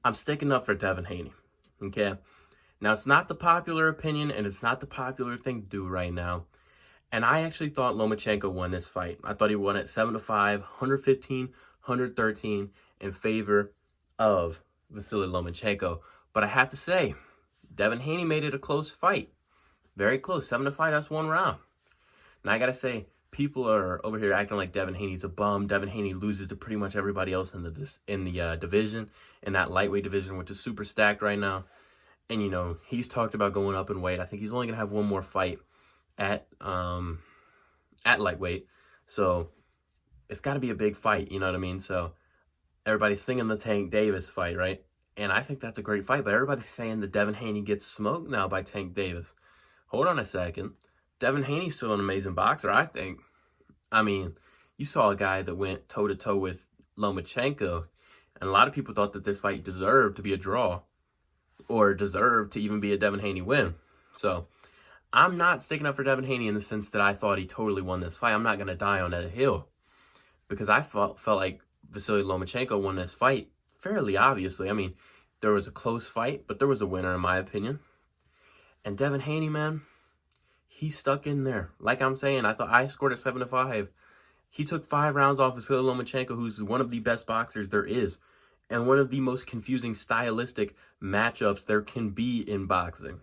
I'm sticking up for Devin Haney. Okay. Now, it's not the popular opinion, and it's not the popular thing to do right now. And I actually thought Lomachenko won this fight. I thought he won at 7-5, 115, 113 in favor of Vasily Lomachenko. But I have to say, Devin Haney made it a close fight. Very close. 7-5, that's one round. Now, I got to say, people are over here acting like Devin Haney's a bum. Devin Haney loses to pretty much everybody else in the division, in that lightweight division, which is super stacked right now. And, you know, he's talked about going up in weight. I think he's only going to have one more fight at lightweight. So it's got to be a big fight, you know what I mean? So everybody's singing the Tank Davis fight, right? And I think that's a great fight, but everybody's saying that Devin Haney gets smoked now by Tank Davis. Hold on a second. Devin Haney's still an amazing boxer, I think. I mean, you saw a guy that went toe-to-toe with Lomachenko, and a lot of people thought that this fight deserved to be a draw or deserved to even be a Devin Haney win. So I'm not sticking up for Devin Haney in the sense that I thought he totally won this fight. I'm not going to die on that hill because I felt like Vasily Lomachenko won this fight fairly obviously. I mean, there was a close fight, but there was a winner in my opinion. And Devin Haney, man, he stuck in there. Like I'm saying, I thought I scored at 7-5. He took 5 rounds off Vasily Lomachenko, who's one of the best boxers there is, and one of the most confusing stylistic matchups there can be in boxing.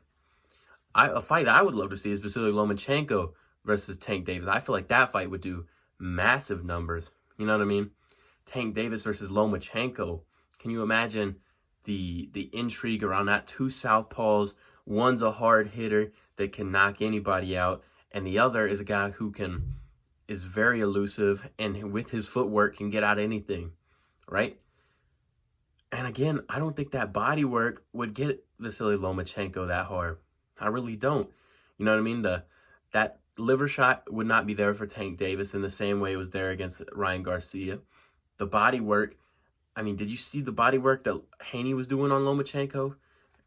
A fight I would love to see is Vasily Lomachenko versus Tank Davis. I feel like that fight would do massive numbers. You know what I mean? Tank Davis versus Lomachenko. Can you imagine the intrigue around that? Two southpaws. One's a hard hitter that can knock anybody out, and the other is a guy who is very elusive and with his footwork can get out anything, right? And again, I don't think that body work would get Vasily Lomachenko that hard. I really don't. You know what I mean? That liver shot would not be there for Tank Davis in the same way it was there against Ryan Garcia. The body work, I mean, did you see the body work that Haney was doing on Lomachenko?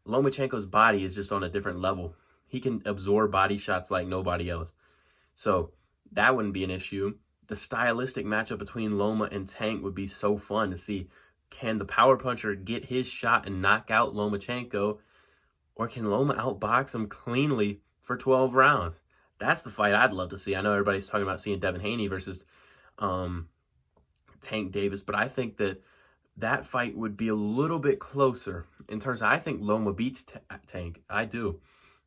Lomachenko's body is just on a different level. He can absorb body shots like nobody else. So that wouldn't be an issue. The stylistic matchup between Loma and Tank would be so fun to see. Can the power puncher get his shot and knock out Lomachenko? Or can Loma outbox him cleanly for 12 rounds? That's the fight I'd love to see. I know everybody's talking about seeing Devin Haney versus Tank Davis, but I think that fight would be a little bit closer in terms of, I think Loma beats Tank. I do.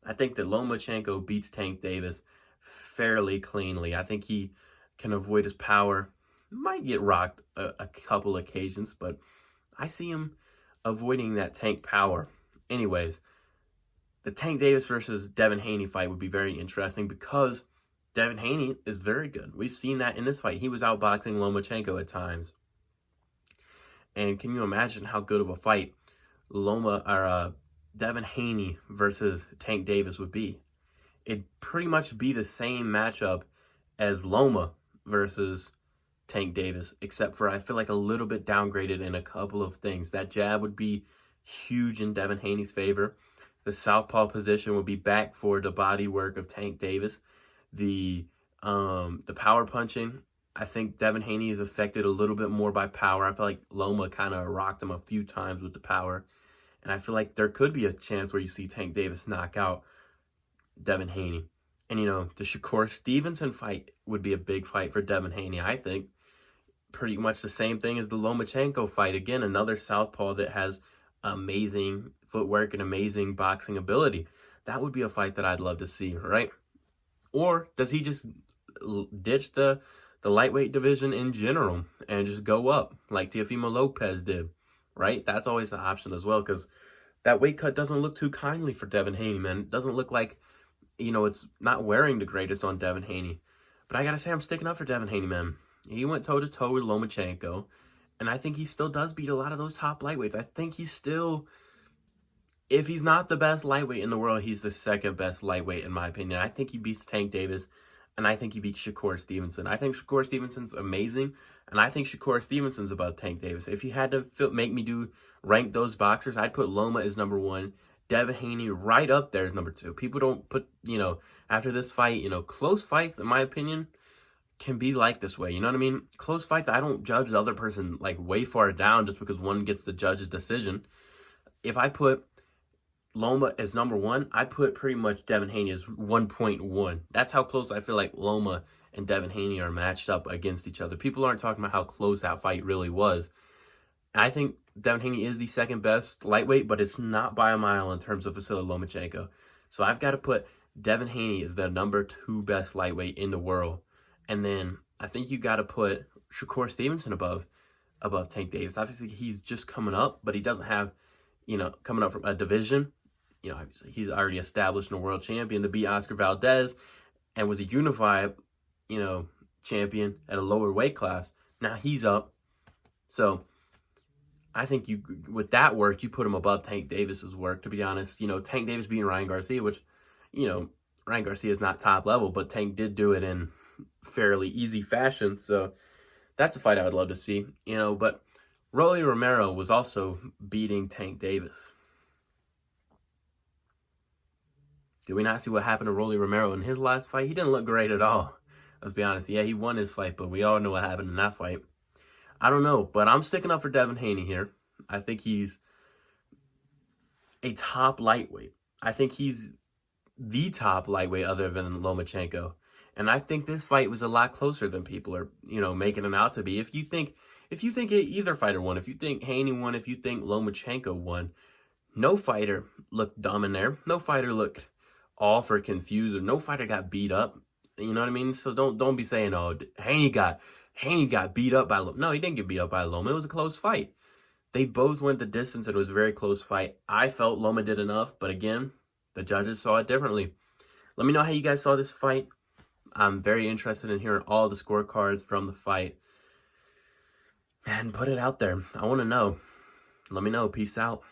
I think that Lomachenko beats Tank Davis fairly cleanly. I think he can avoid his power. Might get rocked a couple occasions, but I see him avoiding that Tank power. Anyways, the Tank Davis versus Devin Haney fight would be very interesting because Devin Haney is very good. We've seen that in this fight. He was outboxing Lomachenko at times. And can you imagine how good of a fight Devin Haney versus Tank Davis would be? It'd pretty much be the same matchup as Loma versus Tank Davis, except for I feel like a little bit downgraded in a couple of things. That jab would be huge in Devin Haney's favor. The southpaw position would be back for the body work of Tank Davis. The power punching, I think Devin Haney is affected a little bit more by power. I feel like Loma kind of rocked him a few times with the power. And I feel like there could be a chance where you see Tank Davis knock out Devin Haney. And, you know, the Shakur Stevenson fight would be a big fight for Devin Haney, I think. Pretty much the same thing as the Lomachenko fight. Again, another southpaw that has amazing footwork and amazing boxing ability. That would be a fight that I'd love to see, right? Or does he just ditch the lightweight division in general and just go up like Teofimo Lopez did, right? That's always an option as well, because that weight cut doesn't look too kindly for Devin Haney, man. It doesn't look like, you know, it's not wearing the greatest on Devin Haney. But I got to say, I'm sticking up for Devin Haney, man. He went toe-to-toe with Lomachenko, and I think he still does beat a lot of those top lightweights. I think he's still, if he's not the best lightweight in the world, he's the second best lightweight in my opinion. I think he beats Tank Davis, and I think he beats Shakur Stevenson. I think Shakur Stevenson's amazing, and I think Shakur Stevenson's above Tank Davis. If you had to make me rank those boxers, I'd put Loma as number 1, Devin Haney right up there as number 2. People don't put, you know, after this fight, you know, close fights, in my opinion, can be like this way. You know what I mean? Close fights, I don't judge the other person like way far down just because one gets the judge's decision. if I put Loma as number 1, I put pretty much Devin Haney as 1.1. That's how close I feel like Loma and Devin Haney are matched up against each other. People aren't talking about how close that fight really was. I think Devin Haney is the second best lightweight, but it's not by a mile in terms of Vasily Lomachenko. So I've got to put Devin Haney as the number 2 best lightweight in the world. And then I think you got to put Shakur Stevenson above Tank Davis. Obviously, he's just coming up, but he doesn't have, coming up from a division. Obviously, he's already established and a world champion to beat Oscar Valdez and was a unified, champion at a lower weight class. Now he's up. So I think with that work, you put him above Tank Davis's work, to be honest. Tank Davis beating Ryan Garcia, which, Ryan Garcia is not top level, but Tank did do it in fairly easy fashion. So that's a fight I would love to see, but Rolly Romero was also beating Tank Davis. Did we not see what happened to Rolly Romero in his last fight? He didn't look great at all. Let's be honest. Yeah, he won his fight, but we all know what happened in that fight. I don't know, but I'm sticking up for Devin Haney here. I think he's a top lightweight. I think he's the top lightweight other than Lomachenko. And I think this fight was a lot closer than people are, making it out to be. If you think either fighter won, if you think Haney won, if you think Lomachenko won, no fighter looked dumb in there. No fighter looked all for confused, or no fighter got beat up. You know what I mean? So don't be saying, oh, Haney got beat up by Loma. No, he didn't get beat up by Loma. It was a close fight. They both went the distance, and it was a very close fight. I felt Loma did enough, but again, the judges saw it differently. Let me know how you guys saw this fight. I'm very interested in hearing all the scorecards from the fight. And put it out there. I want to know. Let me know. Peace out.